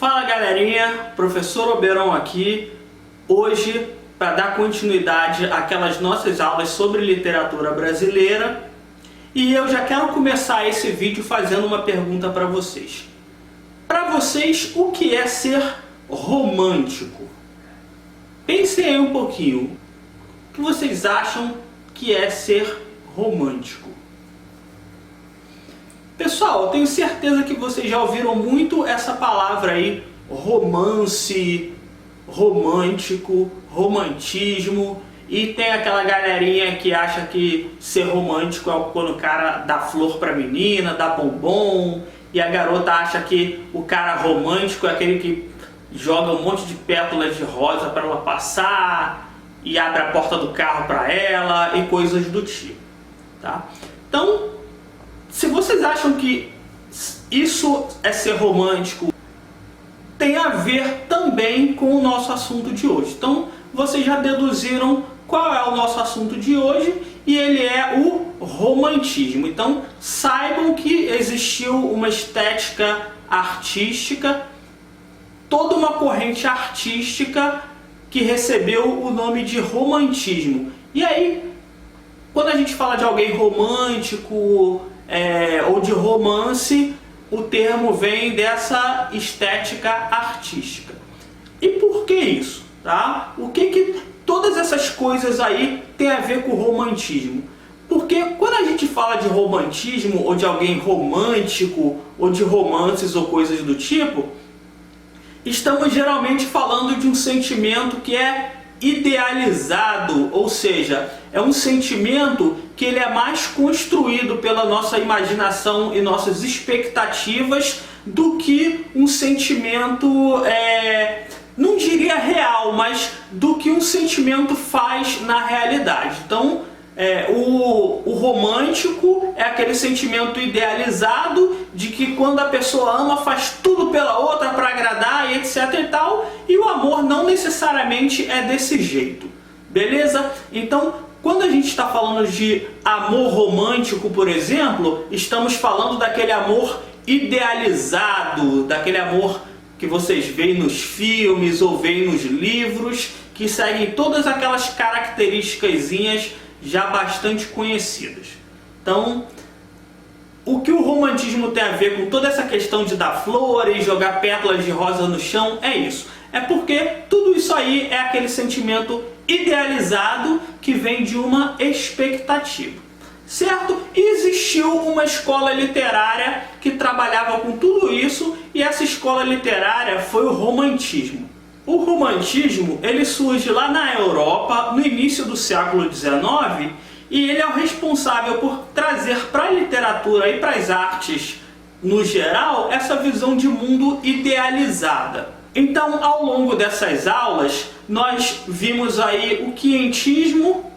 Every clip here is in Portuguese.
Fala galerinha, professor Oberon aqui, hoje para dar continuidade àquelas nossas aulas sobre literatura brasileira, e eu já quero começar esse vídeo fazendo uma pergunta para vocês. Para vocês, o que é ser romântico? Pensem aí um pouquinho, o que vocês acham que é ser romântico? Pessoal, eu tenho certeza que vocês já ouviram muito essa palavra aí, romance, romântico, romantismo, e tem aquela galerinha que acha que ser romântico é quando o cara dá flor pra menina, dá bombom, e a garota acha que o cara romântico é aquele que joga um monte de pétalas de rosa para ela passar e abre a porta do carro para ela e coisas do tipo, tá? Então, se vocês acham que isso é ser romântico, tem a ver também com o nosso assunto de hoje. Então, vocês já deduziram qual é o nosso assunto de hoje, e ele é o romantismo. Então, saibam que existiu uma estética artística, toda uma corrente artística que recebeu o nome de romantismo. E aí, quando a gente fala de alguém romântico, ou de romance, o termo vem dessa estética artística. E por que isso? Tá? O que todas essas coisas aí tem a ver com o romantismo? Porque quando a gente fala de romantismo, ou de alguém romântico, ou de romances ou coisas do tipo, estamos geralmente falando de um sentimento que é idealizado, ou seja, é um sentimento que ele é mais construído pela nossa imaginação e nossas expectativas do que um sentimento, não diria real, mas do que um sentimento faz na realidade. Então, o romântico é aquele sentimento idealizado de que quando a pessoa ama faz tudo pela outra para agradar e etc e tal, e o amor não necessariamente é desse jeito, beleza? Então, quando a gente está falando de amor romântico, por exemplo, estamos falando daquele amor idealizado, daquele amor que vocês veem nos filmes ou veem nos livros, que seguem todas aquelas características já bastante conhecidas. Então, o que o romantismo tem a ver com toda essa questão de dar flores, jogar pétalas de rosa no chão, é isso. É porque tudo isso aí é aquele sentimento idealizado que vem de uma expectativa, certo? E existiu uma escola literária que trabalhava com tudo isso, e essa escola literária foi o romantismo. O romantismo, ele surge lá na Europa no início do século XIX, e ele é o responsável por trazer para a literatura e para as artes no geral essa visão de mundo idealizada. Então, ao longo dessas aulas, nós vimos aí o quientismo,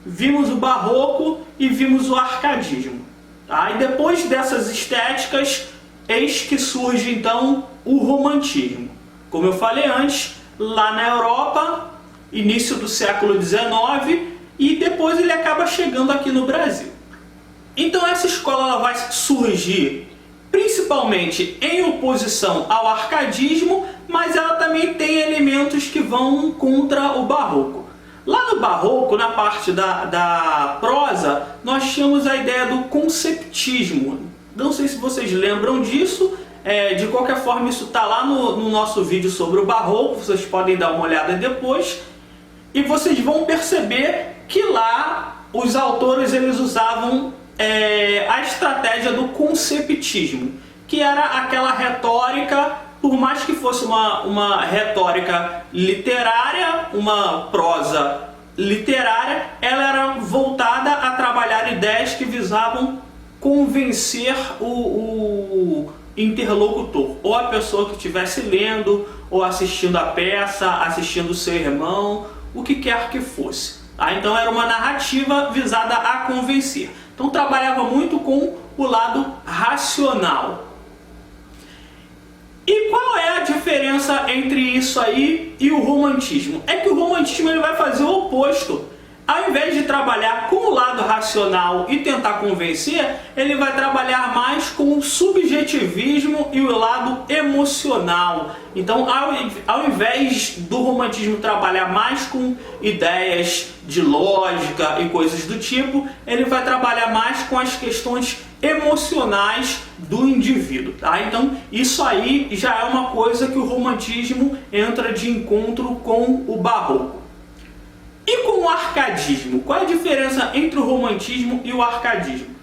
vimos o barroco e vimos o arcadismo. Tá? E depois dessas estéticas, eis que surge então o romantismo. Como eu falei antes, lá na Europa, início do século XIX, e depois ele acaba chegando aqui no Brasil. Então essa escola ela vai surgir principalmente em oposição ao arcadismo, mas ela também tem elementos que vão contra o barroco. Lá no barroco, na parte da prosa, nós tínhamos a ideia do conceptismo. Não sei se vocês lembram disso. De qualquer forma, isso está lá no nosso vídeo sobre o barroco, vocês podem dar uma olhada depois, e vocês vão perceber que lá os autores eles usavam a estratégia do conceptismo, que era aquela retórica, por mais que fosse uma retórica literária, uma prosa literária, ela era voltada a trabalhar ideias que visavam convencer o interlocutor, ou a pessoa que estivesse lendo, ou assistindo a peça, assistindo o seu irmão, o que quer que fosse. Tá? Então era uma narrativa visada a convencer. Então trabalhava muito com o lado racional. E qual é a diferença entre isso aí e o romantismo? É que o romantismo ele vai fazer o oposto. Ao invés de trabalhar com o lado racional e tentar convencer, ele vai trabalhar mais com o subjetivismo e o lado emocional. Então, ao invés do romantismo trabalhar mais com ideias de lógica e coisas do tipo, ele vai trabalhar mais com as questões emocionais do indivíduo, tá? Então, isso aí já é uma coisa que o romantismo entra de encontro com o barroco. E com o arcadismo? Qual é a diferença entre o romantismo e o arcadismo?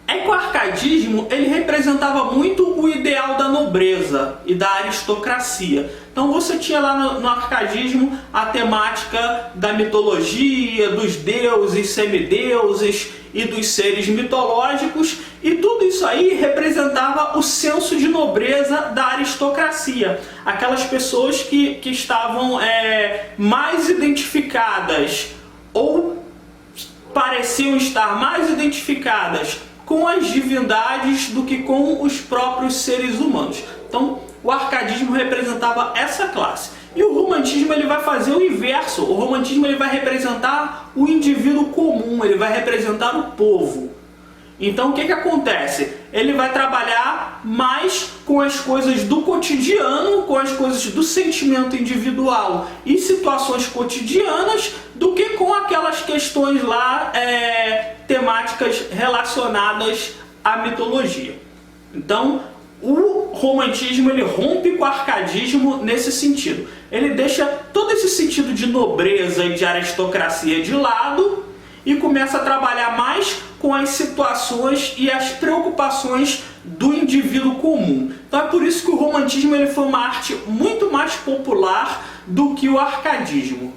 É que o arcadismo ele representava muito o ideal da nobreza e da aristocracia. Então você tinha lá no arcadismo a temática da mitologia, dos deuses, semideuses e dos seres mitológicos, e tudo isso aí representava o senso de nobreza da aristocracia. Aquelas pessoas que estavam mais identificadas ou pareciam estar mais identificadas com as divindades do que com os próprios seres humanos. Então, o arcadismo representava essa classe. E o romantismo ele vai fazer o inverso. O romantismo ele vai representar o indivíduo comum, ele vai representar o povo. Então, o que acontece? Ele vai trabalhar mais com as coisas do cotidiano, com as coisas do sentimento individual e situações cotidianas, do que com aquelas questões lá temáticas relacionadas à mitologia. Então, o romantismo ele rompe com o arcadismo nesse sentido. Ele deixa todo esse sentido de nobreza e de aristocracia de lado e começa a trabalhar mais com as situações e as preocupações do indivíduo comum. Então é por isso que o romantismo ele foi uma arte muito mais popular do que o arcadismo,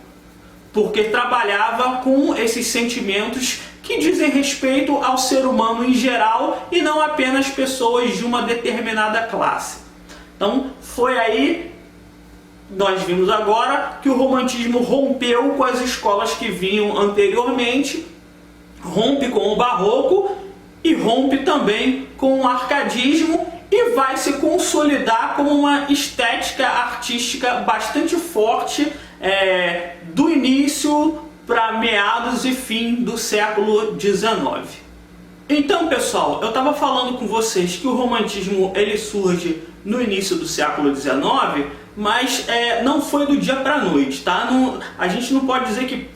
porque trabalhava com esses sentimentos que dizem respeito ao ser humano em geral e não apenas pessoas de uma determinada classe. Então foi aí, nós vimos agora, que o romantismo rompeu com as escolas que vinham anteriormente, rompe com o barroco e rompe também com o arcadismo e vai se consolidar como uma estética artística bastante forte do início para meados e fim do século XIX. Então, pessoal, eu estava falando com vocês que o romantismo ele surge no início do século XIX, mas não foi do dia para a noite, tá? A gente não pode dizer que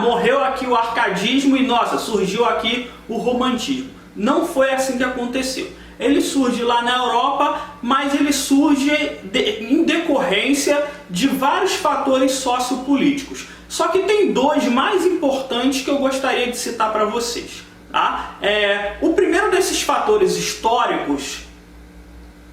morreu aqui o arcadismo e nossa, surgiu aqui o romantismo. Não foi assim que aconteceu. Ele surge lá na Europa, mas ele surge em decorrência de vários fatores sociopolíticos. Só que tem dois mais importantes que eu gostaria de citar para vocês. Tá? O primeiro desses fatores históricos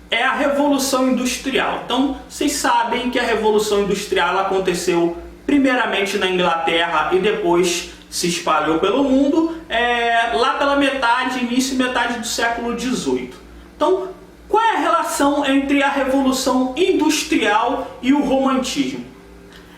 é a Revolução Industrial. Então, vocês sabem que a Revolução Industrial aconteceu primeiramente na Inglaterra e depois se espalhou pelo mundo, lá pela início e metade do século XVIII. Então, qual é a relação entre a Revolução Industrial e o romantismo?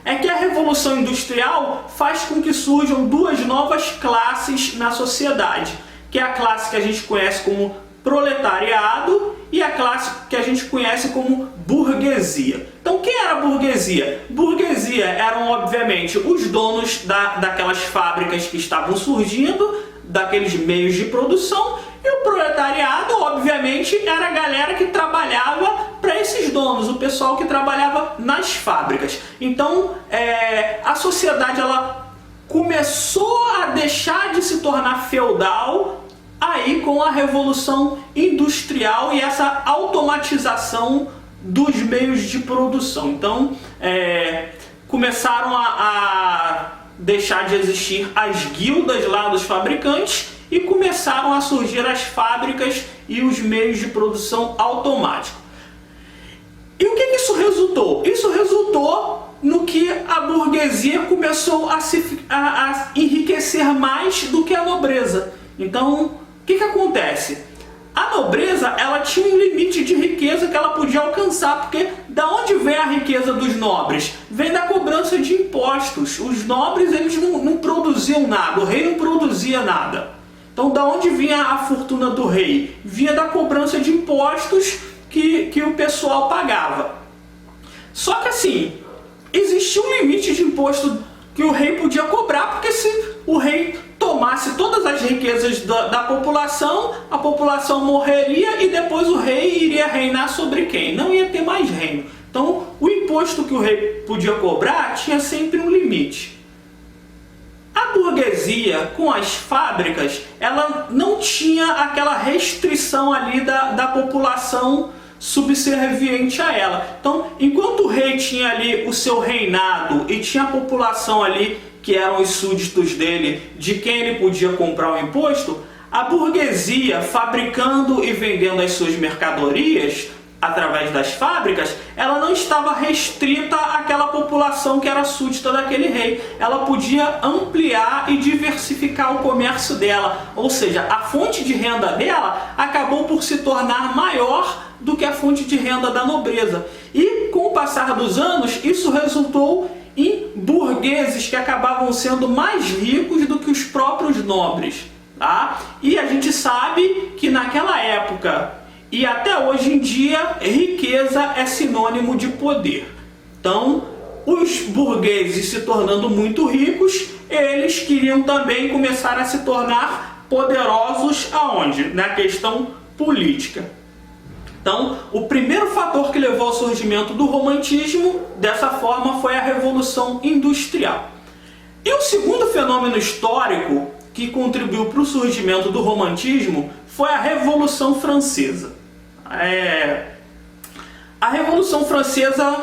É que a Revolução Industrial faz com que surjam duas novas classes na sociedade, que é a classe que a gente conhece como proletariado e a classe que a gente conhece como burguesia. Então, quem era a burguesia? Burguesia eram, obviamente, os donos daquelas fábricas que estavam surgindo, daqueles meios de produção, e o proletariado, obviamente, era a galera que trabalhava para esses donos, o pessoal que trabalhava nas fábricas. Então, a sociedade ela começou a deixar de se tornar feudal aí com a Revolução Industrial e essa automatização dos meios de produção. Então, começaram a deixar de existir as guildas lá dos fabricantes e começaram a surgir as fábricas e os meios de produção automáticos. E o que isso resultou? Isso resultou no que a burguesia começou a enriquecer mais do que a nobreza. Então, o que acontece? A nobreza ela tinha um limite de riqueza que ela podia alcançar, porque da onde vem a riqueza dos nobres? Vem da cobrança de impostos. Os nobres eles não produziam nada, o rei não produzia nada. Então, da onde vinha a fortuna do rei? Vinha da cobrança de impostos que o pessoal pagava. Só que assim, existia um limite de imposto que o rei podia cobrar, porque se o rei tomasse todas as riquezas da população, a população morreria e depois o rei iria reinar sobre quem? Não ia ter mais reino. Então, o imposto que o rei podia cobrar tinha sempre um limite. A burguesia, com as fábricas, ela não tinha aquela restrição ali da população subserviente a ela. Então, enquanto o rei tinha ali o seu reinado e tinha a população ali, que eram os súditos dele, de quem ele podia comprar o imposto, a burguesia, fabricando e vendendo as suas mercadorias através das fábricas, ela não estava restrita àquela população que era súdita daquele rei. Ela podia ampliar e diversificar o comércio dela, ou seja, a fonte de renda dela acabou por se tornar maior do que a fonte de renda da nobreza. E com o passar dos anos, isso resultou em burgueses que acabavam sendo mais ricos do que os próprios nobres. Tá? E a gente sabe que naquela época e até hoje em dia, riqueza é sinônimo de poder. Então, os burgueses se tornando muito ricos, eles queriam também começar a se tornar poderosos aonde? Na questão política. Então, o primeiro fator que levou ao surgimento do romantismo, dessa forma, foi a Revolução Industrial. E o segundo fenômeno histórico que contribuiu para o surgimento do romantismo foi a Revolução Francesa. A Revolução Francesa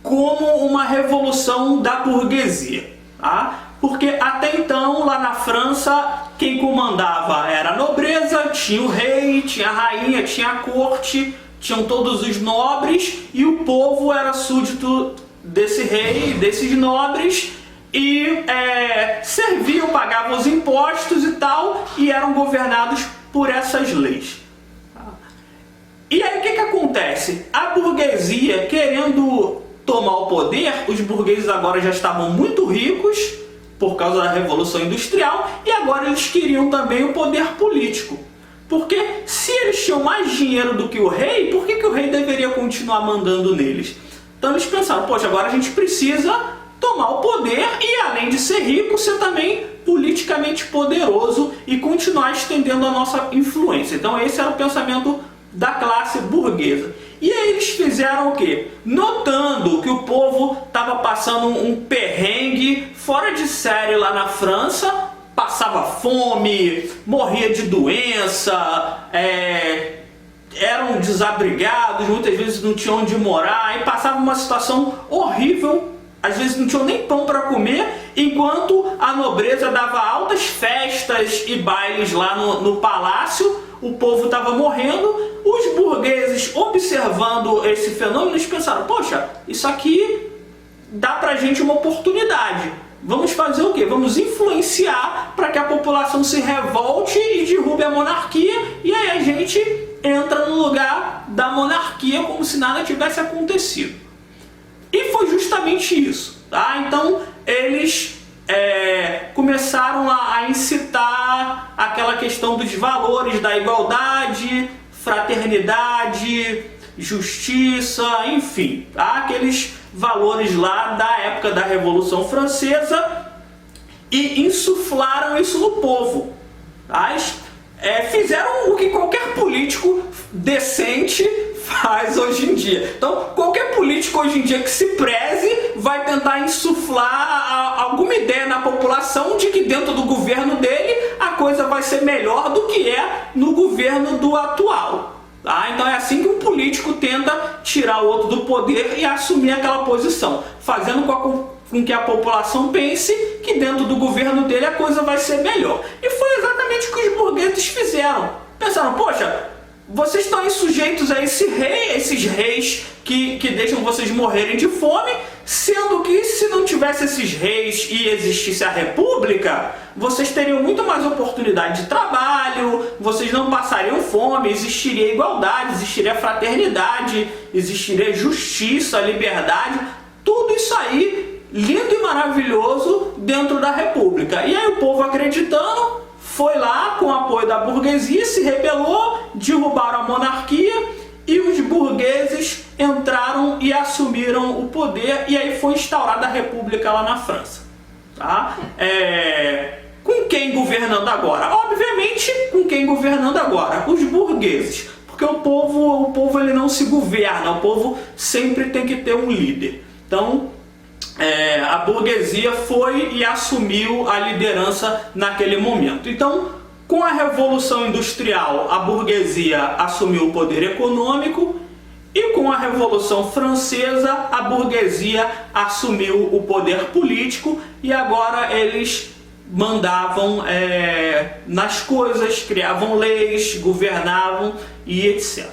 como uma revolução da burguesia, tá? Porque até então, lá na França, quem comandava era a nobreza, tinha o rei, tinha a rainha, tinha a corte, tinham todos os nobres, e o povo era súdito desse rei, desses nobres, e serviam, pagavam os impostos e tal, e eram governados por essas leis. E aí o que acontece? A burguesia, querendo tomar o poder, os burgueses agora já estavam muito ricos por causa da Revolução Industrial, e agora eles queriam também o poder político. Porque se eles tinham mais dinheiro do que o rei, por que o rei deveria continuar mandando neles? Então eles pensaram, poxa, agora a gente precisa tomar o poder e, além de ser rico, ser também politicamente poderoso e continuar estendendo a nossa influência. Então esse era o pensamento da classe burguesa. E aí eles fizeram o quê? Notando que o povo estava passando um perrengue fora de série lá na França, passava fome, morria de doença, eram desabrigados, muitas vezes não tinham onde morar, e passava uma situação horrível, às vezes não tinham nem pão para comer, enquanto a nobreza dava altas festas e bailes lá no palácio, o povo estava morrendo. Os burgueses, observando esse fenômeno, eles pensaram, poxa, isso aqui dá pra gente uma oportunidade. Vamos fazer o quê? Vamos influenciar para que a população se revolte e derrube a monarquia, e aí a gente entra no lugar da monarquia como se nada tivesse acontecido. E foi justamente isso. Tá? Então eles começaram a incitar aquela questão dos valores da igualdade, fraternidade, justiça, enfim, tá? Aqueles valores lá da época da Revolução Francesa, e insuflaram isso no povo. Tá? Fizeram o que qualquer político decente faz hoje em dia. Então, qualquer político hoje em dia que se preze vai tentar insuflar alguma ideia na população de que dentro do governo dele a coisa vai ser melhor do que é no governo do atual. Tá? Então é assim que um político tenta tirar o outro do poder e assumir aquela posição, fazendo com que a população pense que dentro do governo dele a coisa vai ser melhor. E foi exatamente o que os burgueses fizeram. Pensaram, poxa, vocês estão aí sujeitos a esses reis que deixam vocês morrerem de fome, sendo que se não tivesse esses reis e existisse a república, vocês teriam muito mais oportunidade de trabalho, vocês não passariam fome, existiria igualdade, existiria fraternidade, existiria justiça, liberdade, tudo isso aí lindo e maravilhoso dentro da república. E aí o povo, acreditando, foi lá com o apoio da burguesia, se rebelou, derrubaram a monarquia e os burgueses entraram e assumiram o poder, e aí foi instaurada a república lá na França. Tá? Com quem governando agora? Obviamente, com quem governando agora? Os burgueses. Porque o povo ele não se governa, o povo sempre tem que ter um líder. Então, a burguesia foi e assumiu a liderança naquele momento. Então, com a Revolução Industrial, a burguesia assumiu o poder econômico, e com a Revolução Francesa, a burguesia assumiu o poder político, e agora eles mandavam nas coisas, criavam leis, governavam e etc.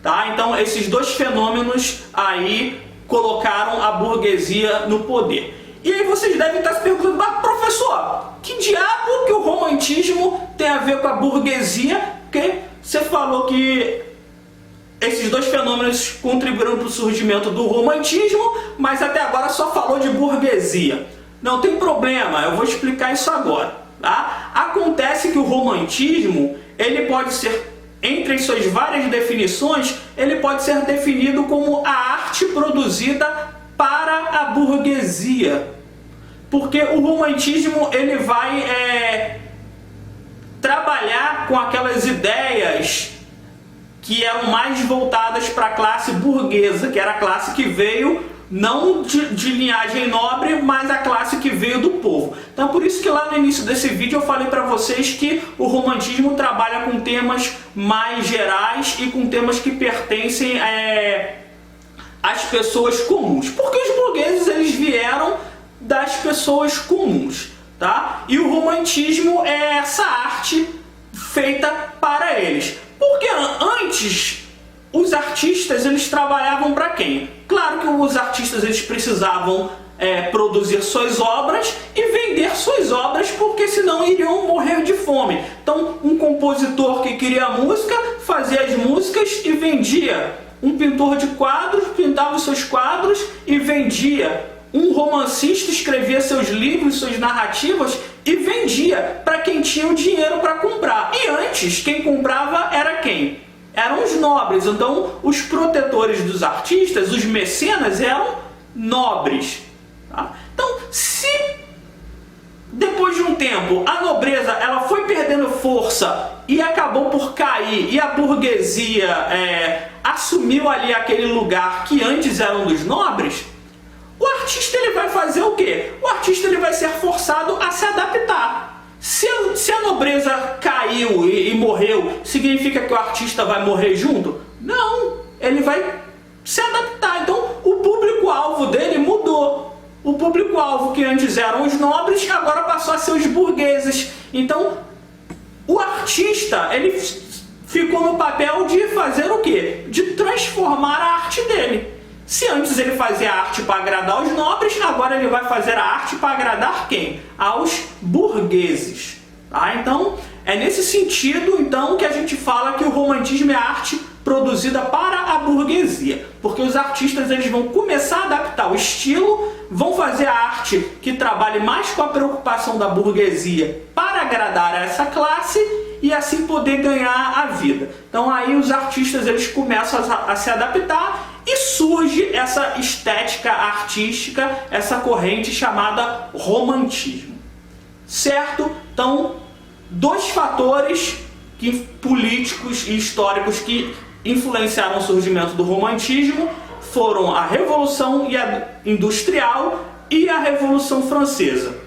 Tá? Então esses dois fenômenos aí colocaram a burguesia no poder. E aí vocês devem estar se perguntando, mas professor, que diabo que o romantismo tem a ver com a burguesia? Porque você falou que esses dois fenômenos contribuíram para o surgimento do romantismo, mas até agora só falou de burguesia. Não tem problema, eu vou explicar isso agora. Tá? Acontece que o romantismo, ele pode ser, entre suas várias definições, ele pode ser definido como a arte produzida para a burguesia. Porque o romantismo ele vai trabalhar com aquelas ideias que eram mais voltadas para a classe burguesa, que era a classe que veio não de linhagem nobre, mas a classe que veio do povo. Então por isso que lá no início desse vídeo eu falei para vocês que o romantismo trabalha com temas mais gerais e com temas que pertencem às pessoas comuns. Porque os burgueses eles vieram das pessoas comuns, tá? E o romantismo é essa arte feita para eles. Porque antes os artistas eles trabalhavam para quem? Claro que os artistas eles precisavam produzir suas obras e vender suas obras, porque senão iriam morrer de fome. Então um compositor que queria música fazia as músicas e vendia. Um pintor de quadros pintava os seus quadros e vendia. Um romancista escrevia seus livros, suas narrativas e vendia para quem tinha o dinheiro para comprar. E antes, quem comprava era quem? Eram os nobres. Então, os protetores dos artistas, os mecenas, eram nobres. Tá? Então, se depois de um tempo a nobreza ela foi perdendo força e acabou por cair, e a burguesia assumiu ali aquele lugar que antes eram dos nobres, o artista ele vai fazer o quê? O artista ele vai ser forçado a se adaptar. Se a nobreza caiu e morreu, significa que o artista vai morrer junto? Não, ele vai se adaptar. Então o público-alvo dele mudou. O público-alvo que antes eram os nobres, agora passou a ser os burgueses. Então o artista ele ficou no papel de fazer o quê? De transformar a arte dele. Se antes ele fazia arte para agradar os nobres, agora ele vai fazer a arte para agradar quem? Aos burgueses. Tá? Então, é nesse sentido então, que a gente fala que o romantismo é a arte produzida para a burguesia. Porque os artistas eles vão começar a adaptar o estilo, vão fazer a arte que trabalhe mais com a preocupação da burguesia para agradar a essa classe e assim poder ganhar a vida. Então aí os artistas eles começam a se adaptar e surge essa estética artística, essa corrente chamada romantismo. Certo? Então, dois fatores políticos e históricos que influenciaram o surgimento do romantismo foram a Revolução Industrial e a Revolução Francesa.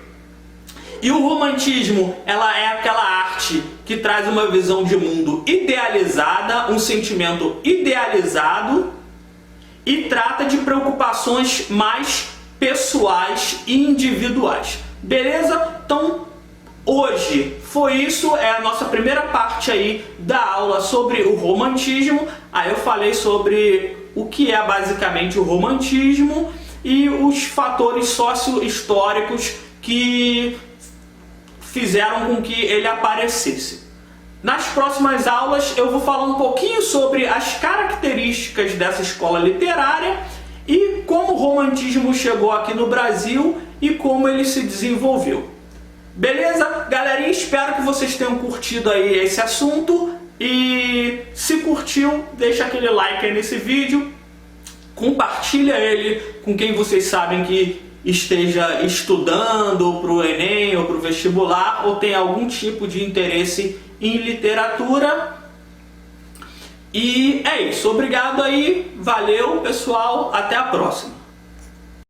E o romantismo, ela é aquela arte que traz uma visão de mundo idealizada, um sentimento idealizado, e trata de preocupações mais pessoais e individuais. Beleza? Então, hoje foi isso, é a nossa primeira parte aí da aula sobre o romantismo. Aí eu falei sobre o que é basicamente o romantismo e os fatores socio-históricos que fizeram com que ele aparecesse. Nas próximas aulas eu vou falar um pouquinho sobre as características dessa escola literária e como o romantismo chegou aqui no Brasil e como ele se desenvolveu. Beleza? Galerinha, espero que vocês tenham curtido aí esse assunto e se curtiu, deixa aquele like aí nesse vídeo, compartilha ele com quem vocês sabem que esteja estudando para o Enem ou para o vestibular, ou tem algum tipo de interesse em literatura. E é isso, obrigado aí, valeu pessoal, até a próxima.